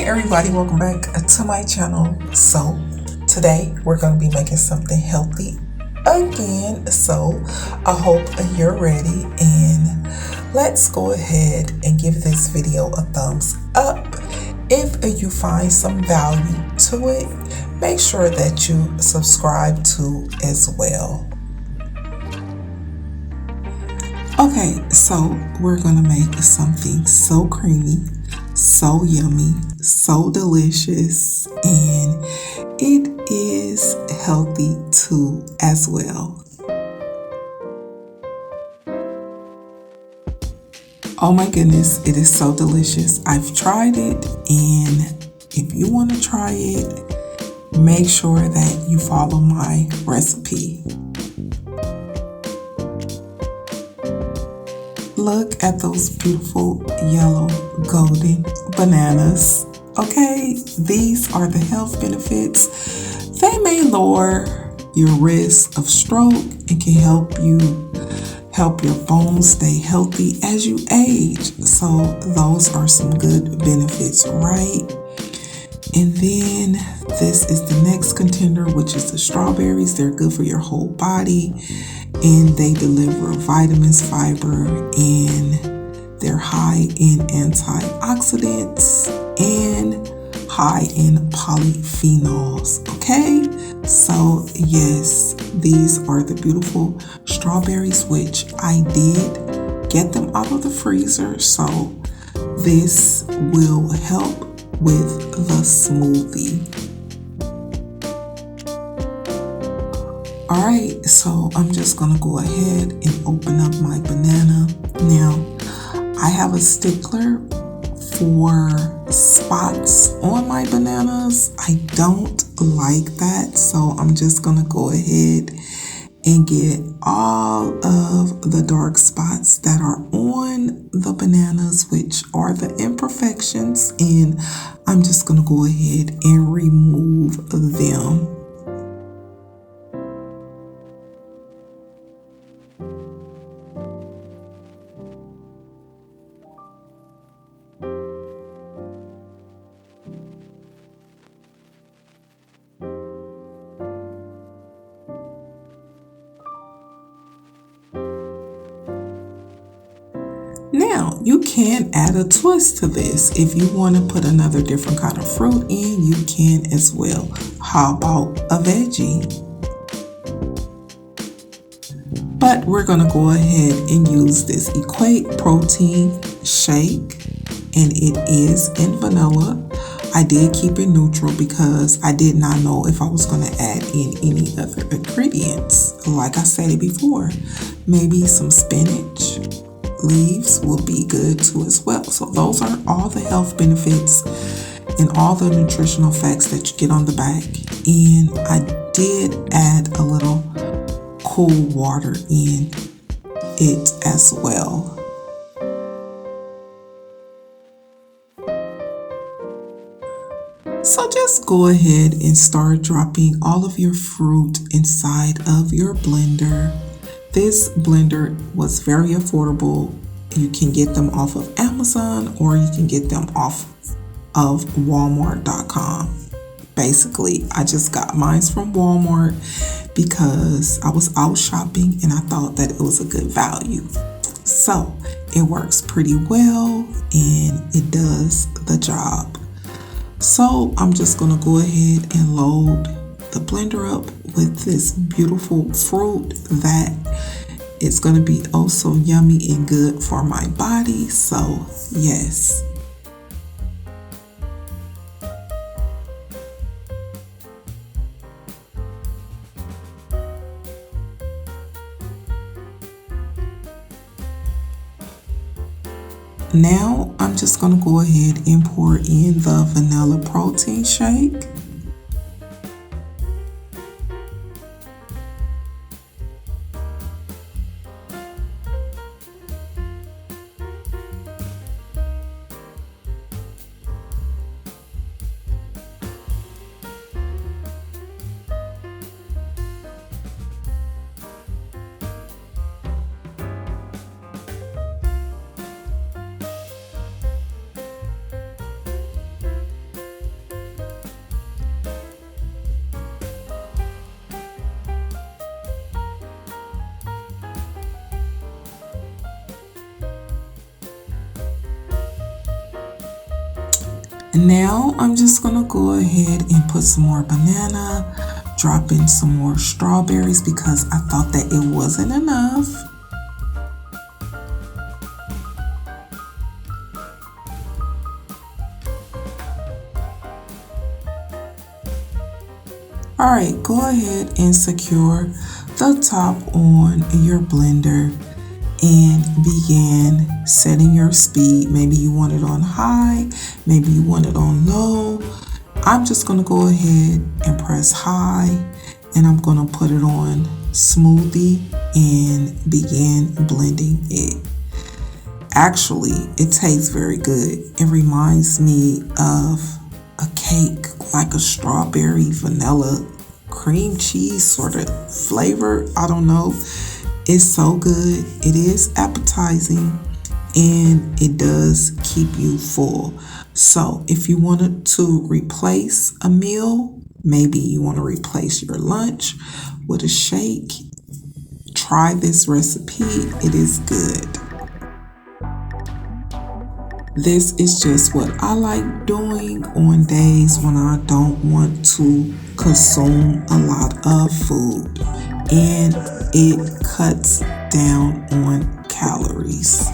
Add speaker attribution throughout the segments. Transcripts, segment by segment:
Speaker 1: Hey everybody, welcome back to my channel. So today we're going to be making something healthy again. So I hope you're ready, and let's go ahead and give this video a thumbs up. If you find some value to it, make sure that you subscribe to as well. Okay, so we're gonna make something so creamy, so yummy, so delicious, and it is healthy too as well. Oh my goodness, it is so delicious. I've tried it, and if you want to try it, make sure that you follow my recipe. Look at those beautiful yellow golden bananas. Okay, these are the health benefits. They may lower your risk of stroke and can help your bones stay healthy as you age. So those are some good benefits, right? And then this is the next contender, which is the strawberries. They're good for your whole body, and they deliver vitamins, fiber, and they're high in antioxidants and high in polyphenols. Okay, so yes, these are the beautiful strawberries, which I did get them out of the freezer, so this will help with the smoothie. Alright, so I'm just gonna go ahead and open up my banana. Now, I have a stickler for spots on my bananas. I don't like that, so I'm just gonna go ahead and get all of the dark spots that are on the bananas, which are the imperfections, and I'm just gonna go ahead and remove them. Now, you can add a twist to this. If you want to put another different kind of fruit in, you can as well. How about a veggie? But we're going to go ahead and use this Equate Protein Shake, and it is in vanilla. I did keep it neutral because I did not know if I was going to add in any other ingredients. Like I said it before, maybe some spinach leaves will be good too as well. So those are all the health benefits and all the nutritional facts that you get on the back. And I did add a little cool water in it as well. So just go ahead and start dropping all of your fruit inside of your blender. This blender was very affordable. You can get them off of Amazon, or you can get them off of Walmart.com. Basically, I just got mine from Walmart because I was out shopping and I thought that it was a good value. So it works pretty well and it does the job. So I'm just gonna go ahead and load the blender up with this beautiful fruit that is going to be oh so yummy and good for my body. So yes. Now I'm just going to go ahead and pour in the Vanilla Protein Shake. And now I'm just gonna go ahead and put some more banana, drop in some more strawberries because I thought that it wasn't enough. Alright, go ahead and secure the top on your blender and begin setting your speed. Maybe you want it on high, maybe you want it on low. I'm just gonna go ahead and press high, and I'm gonna put it on smoothie and begin blending it. Actually, it tastes very good. It reminds me of a cake, like a strawberry vanilla cream cheese sort of flavor. I don't know. It's so good. It is appetizing and it does keep you full. So if you wanted to replace a meal, maybe you want to replace your lunch with a shake, try this recipe. It is good. This is just what I like doing on days when I don't want to consume a lot of food, and it cuts down on calories.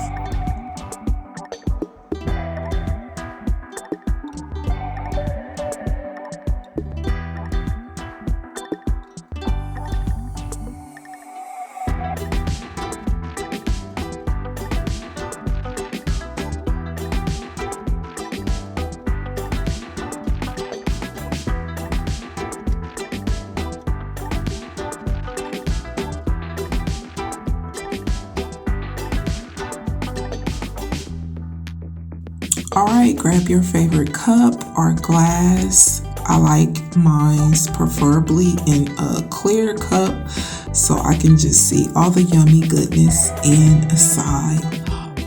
Speaker 1: Alright, grab your favorite cup or glass. I like mine's preferably in a clear cup so I can just see all the yummy goodness inside.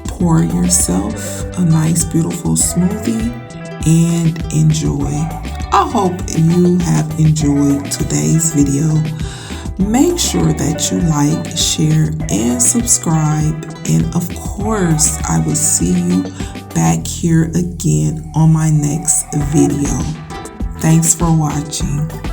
Speaker 1: Pour yourself a nice beautiful smoothie and enjoy. I hope you have enjoyed today's video. Make sure that you like, share, and subscribe. And of course, I will see you back here again on my next video. Thanks for watching.